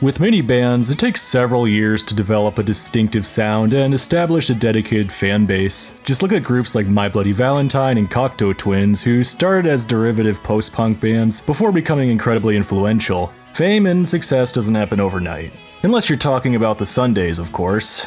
With many bands, it takes several years to develop a distinctive sound and establish a dedicated fan base. Just look at groups like My Bloody Valentine and Cocteau Twins, who started as derivative post-punk bands before becoming incredibly influential. Fame and success doesn't happen overnight. Unless you're talking about the Sundays, of course.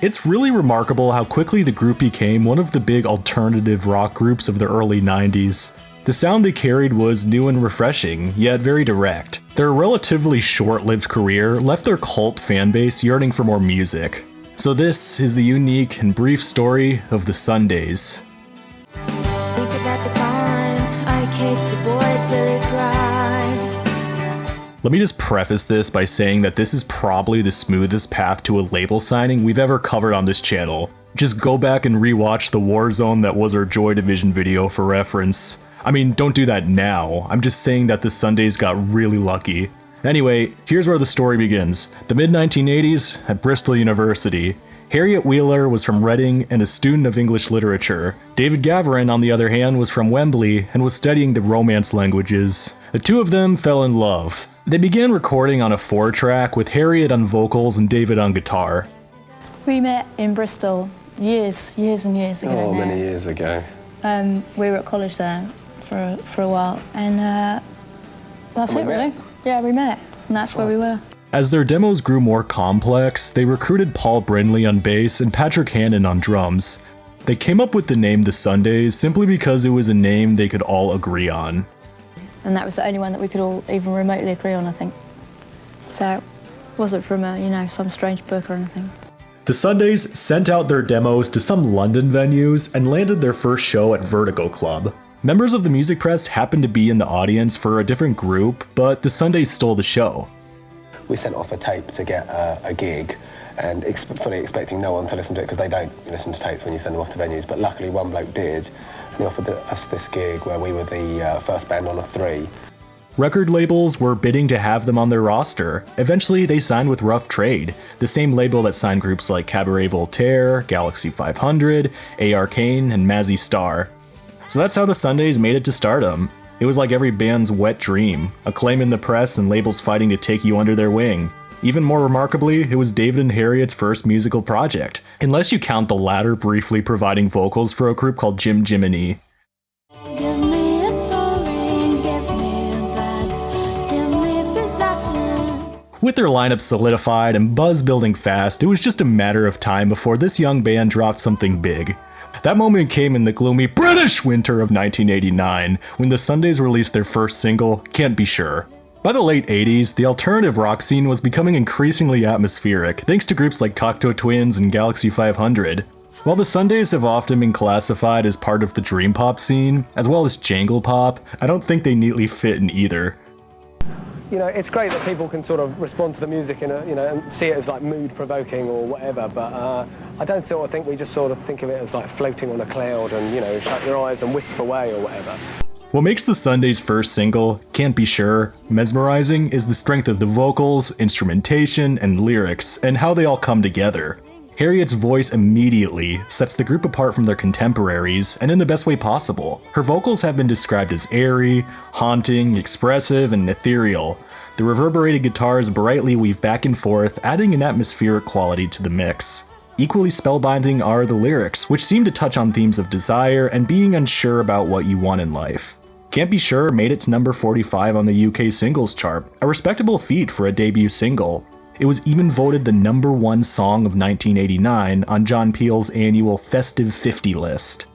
It's really remarkable how quickly the group became one of the big alternative rock groups of the early 90s. The sound they carried was new and refreshing, yet very direct. Their relatively short-lived career left their cult fanbase yearning for more music. So this is the unique and brief story of the Sundays. Let me just preface this by saying that this is probably the smoothest path to a label signing we've ever covered on this channel. Just go back and rewatch the Warzone that was our Joy Division video for reference. I mean, don't do that now. I'm just saying that the Sundays got really lucky. Anyway, here's where the story begins. The mid-1980s at Bristol University. Harriet Wheeler was from Reading and a student of English literature. David Gavarin, on the other hand, was from Wembley and was studying the Romance languages. The two of them fell in love. They began recording on a 4-track with Harriet on vocals and David on guitar. We met in Bristol years and years ago. Oh, many years ago. We were at college there for a while, and that's it, really. Yeah, we met, and that's where we were. As their demos grew more complex, they recruited Paul Brindley on bass and Patrick Hannon on drums. They came up with the name The Sundays simply because it was a name they could all agree on. And that was the only one that we could all even remotely agree on, I think. So it wasn't from some strange book or anything. The Sundays sent out their demos to some London venues and landed their first show at Vertigo Club. Members of the music press happened to be in the audience for a different group, but the Sundays stole the show. We sent off a tape to get a gig, and fully expecting no one to listen to it, because they don't listen to tapes when you send them off to venues, but luckily one bloke did, and he offered us this gig where we were the first band on a 3. Record labels were bidding to have them on their roster. Eventually, they signed with Rough Trade, the same label that signed groups like Cabaret Voltaire, Galaxy 500, A.R. Kane, and Mazzy Star. So that's how the Sundays made it to stardom. It was like every band's wet dream, acclaim in the press and labels fighting to take you under their wing. Even more remarkably, it was David and Harriet's first musical project, unless you count the latter briefly providing vocals for a group called Jim Jiminy. With their lineup solidified and buzz building fast, it was just a matter of time before this young band dropped something big. That moment came in the gloomy British winter of 1989, when the Sundays released their first single, Can't Be Sure. By the late 80s, the alternative rock scene was becoming increasingly atmospheric, thanks to groups like Cocteau Twins and Galaxy 500. While the Sundays have often been classified as part of the dream pop scene, as well as jangle pop, I don't think they neatly fit in either. You know, it's great that people can sort of respond to the music and see it as like mood-provoking or whatever, but I don't sort of think we just sort of think of it as like floating on a cloud and, shut your eyes and wisp away or whatever. What makes the Sundays' first single, Can't Be Sure, mesmerizing is the strength of the vocals, instrumentation, and lyrics, and how they all come together. Harriet's voice immediately sets the group apart from their contemporaries, and in the best way possible. Her vocals have been described as airy, haunting, expressive, and ethereal. The reverberated guitars brightly weave back and forth, adding an atmospheric quality to the mix. Equally spellbinding are the lyrics, which seem to touch on themes of desire and being unsure about what you want in life. Can't Be Sure made it to number 45 on the UK singles chart, a respectable feat for a debut single. It was even voted the #1 song of 1989 on John Peel's annual Festive 50 list.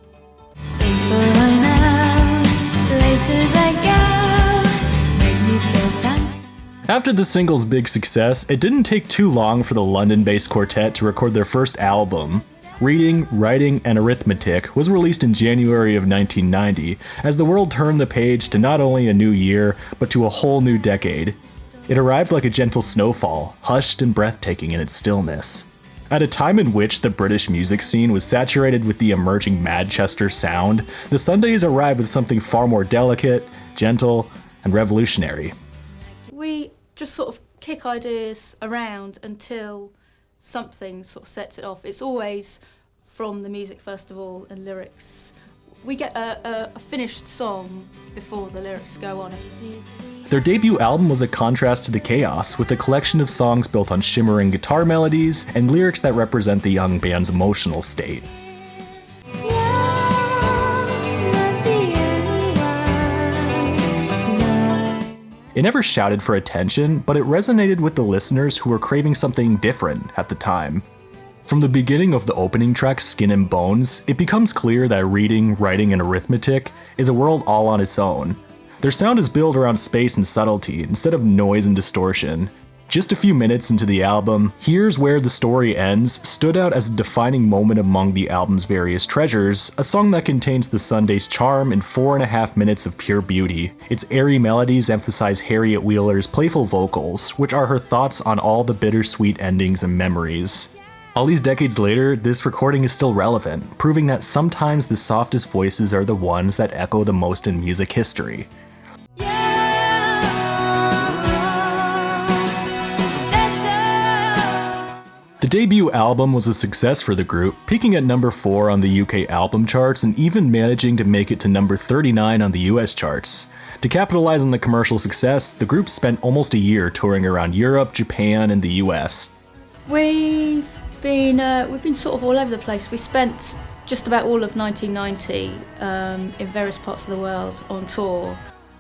After the single's big success, it didn't take too long for the London-based quartet to record their first album. Reading, Writing, and Arithmetic was released in January of 1990, as the world turned the page to not only a new year, but to a whole new decade. It arrived like a gentle snowfall, hushed and breathtaking in its stillness. At a time in which the British music scene was saturated with the emerging Manchester sound, the Sundays arrived with something far more delicate, gentle, and revolutionary. We just sort of kick ideas around until something sort of sets it off. It's always from the music first of all and lyrics. We get a finished song before the lyrics go on. Their debut album was a contrast to the chaos, with a collection of songs built on shimmering guitar melodies and lyrics that represent the young band's emotional state. It never shouted for attention, but it resonated with the listeners who were craving something different at the time. From the beginning of the opening track, Skin and Bones, it becomes clear that reading, writing, and arithmetic is a world all on its own. Their sound is built around space and subtlety instead of noise and distortion. Just a few minutes into the album, Here's Where the Story Ends stood out as a defining moment among the album's various treasures, a song that contains the Sundays' charm in 4.5 minutes of pure beauty. Its airy melodies emphasize Harriet Wheeler's playful vocals, which are her thoughts on all the bittersweet endings and memories. All these decades later, this recording is still relevant, proving that sometimes the softest voices are the ones that echo the most in music history. The debut album was a success for the group, peaking at number 4 on the UK album charts and even managing to make it to number 39 on the US charts. To capitalize on the commercial success, the group spent almost a year touring around Europe, Japan, and the US. We've been sort of all over the place. We spent just about all of 1990 in various parts of the world on tour.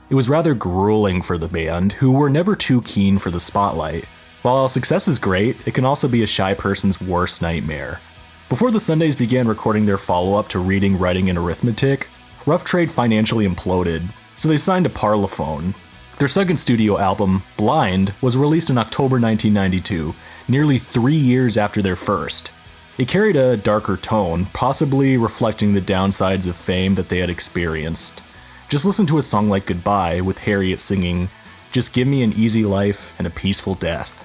It was rather grueling for the band, who were never too keen for the spotlight. While success is great, it can also be a shy person's worst nightmare. Before the Sundays began recording their follow-up to Reading, Writing, and Arithmetic, Rough Trade financially imploded, so they signed to Parlophone. Their second studio album, Blind, was released in October 1992, nearly 3 years after their first. It carried a darker tone, possibly reflecting the downsides of fame that they had experienced. Just listen to a song like Goodbye, with Harriet singing, "Just give me an easy life and a peaceful death."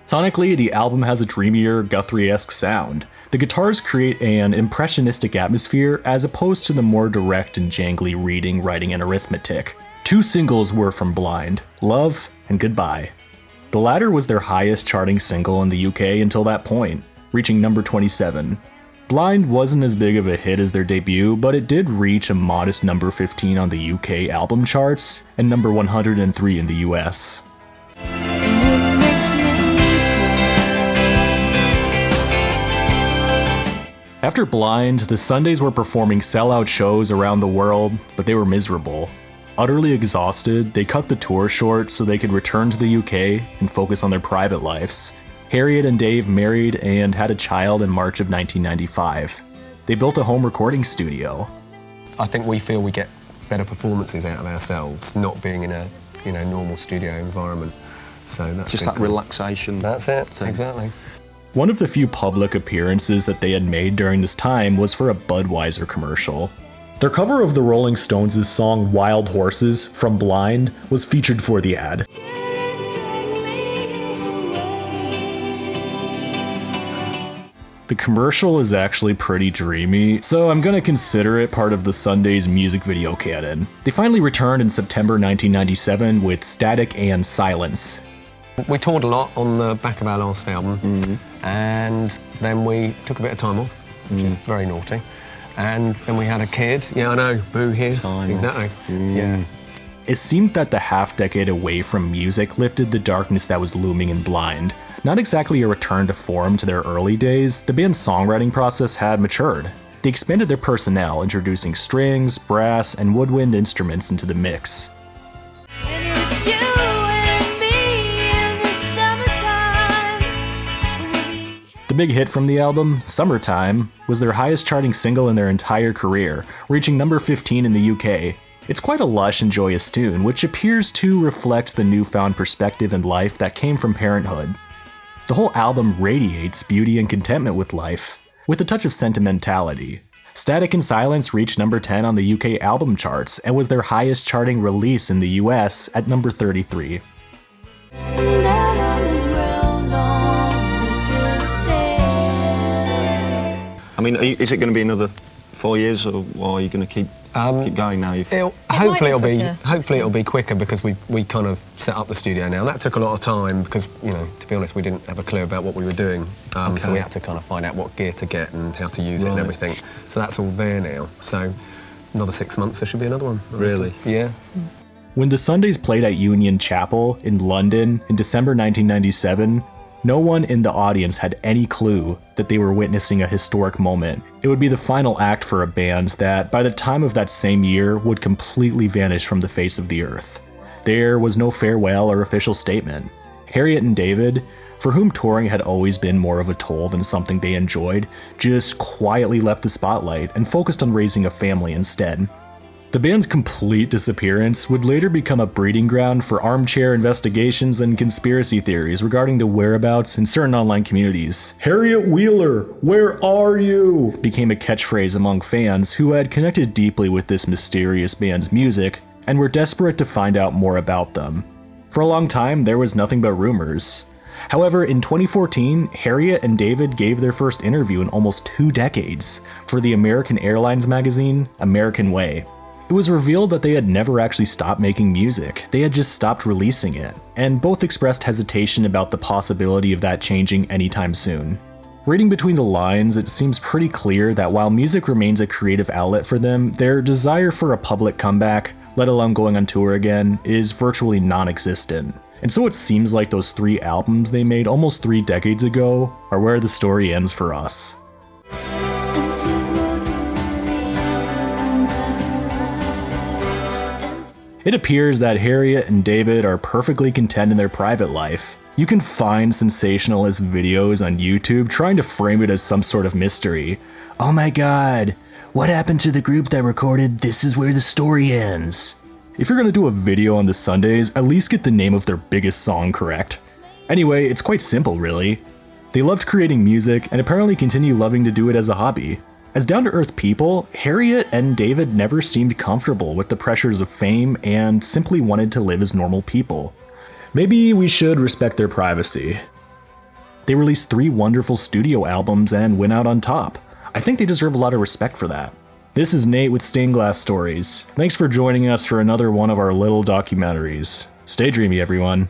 Sonically, the album has a dreamier, Guthrie-esque sound. The guitars create an impressionistic atmosphere as opposed to the more direct and jangly Reading, Writing, and Arithmetic. 2 singles were from Blind, Love and Goodbye. The latter was their highest charting single in the UK until that point, reaching number 27. Blind wasn't as big of a hit as their debut, but it did reach a modest number 15 on the UK album charts and number 103 in the US. After Blind, the Sundays were performing sellout shows around the world, but they were miserable. Utterly exhausted, they cut the tour short so they could return to the UK and focus on their private lives. Harriet and Dave married and had a child in March of 1995. They built a home recording studio. I think we feel we get better performances out of ourselves, not being in a normal studio environment. So that's just that cool. Relaxation. That's it, exactly. One of the few public appearances that they had made during this time was for a Budweiser commercial. Their cover of the Rolling Stones' song Wild Horses from Blind was featured for the ad. The commercial is actually pretty dreamy, so I'm gonna consider it part of the Sundays music video canon. They finally returned in September 1997 with Static and Silence. We toured a lot on the back of our last album, and then we took a bit of time off, which is very naughty. And then we had a kid. Yeah, I know, boo his. Exactly. Yeah. It seemed that the half-decade away from music lifted the darkness that was looming in Blind. Not exactly a return to form to their early days, the band's songwriting process had matured. They expanded their personnel, introducing strings, brass, and woodwind instruments into the mix. The big hit from the album, Summertime, was their highest charting single in their entire career, reaching number 15 in the UK. It's quite a lush and joyous tune, which appears to reflect the newfound perspective in life that came from parenthood. The whole album radiates beauty and contentment with life, with a touch of sentimentality. Static and Silence reached number 10 on the UK album charts and was their highest charting release in the US at number 33. I mean, is it going to be another 4 years, or are you going to keep Keep going now. Hopefully it'll be quicker because we kind of set up the studio now. That took a lot of time because, you know, to be honest, we didn't have a clue about what we were doing. So we had to kind of find out what gear to get and how to use it and everything. So that's all there now. So another 6 months, there should be another one. Really? Yeah. When the Sundays played at Union Chapel in London in December 1997, no one in the audience had any clue that they were witnessing a historic moment. It would be the final act for a band that, by the time of that same year, would completely vanish from the face of the earth. There was no farewell or official statement. Harriet and David, for whom touring had always been more of a toll than something they enjoyed, just quietly left the spotlight and focused on raising a family instead. The band's complete disappearance would later become a breeding ground for armchair investigations and conspiracy theories regarding the whereabouts in certain online communities. "Harriet Wheeler, where are you?" became a catchphrase among fans who had connected deeply with this mysterious band's music and were desperate to find out more about them. For a long time, there was nothing but rumors. However, in 2014, Harriet and David gave their first interview in almost 2 decades for the American Airlines magazine, American Way. It was revealed that they had never actually stopped making music, they had just stopped releasing it, and both expressed hesitation about the possibility of that changing anytime soon. Reading between the lines, it seems pretty clear that while music remains a creative outlet for them, their desire for a public comeback, let alone going on tour again, is virtually non-existent. And so it seems like those 3 albums they made almost 3 decades ago are where the story ends for us. It appears that Harriet and David are perfectly content in their private life. You can find sensationalist videos on YouTube trying to frame it as some sort of mystery. "Oh my god, what happened to the group that recorded This Is Where the Story Ends?" If you're gonna do a video on the Sundays, at least get the name of their biggest song correct. Anyway, it's quite simple really. They loved creating music and apparently continue loving to do it as a hobby. As down-to-earth people, Harriet and David never seemed comfortable with the pressures of fame and simply wanted to live as normal people. Maybe we should respect their privacy. They released 3 wonderful studio albums and went out on top. I think they deserve a lot of respect for that. This is Nate with Stained Glass Stories. Thanks for joining us for another one of our little documentaries. Stay dreamy, everyone.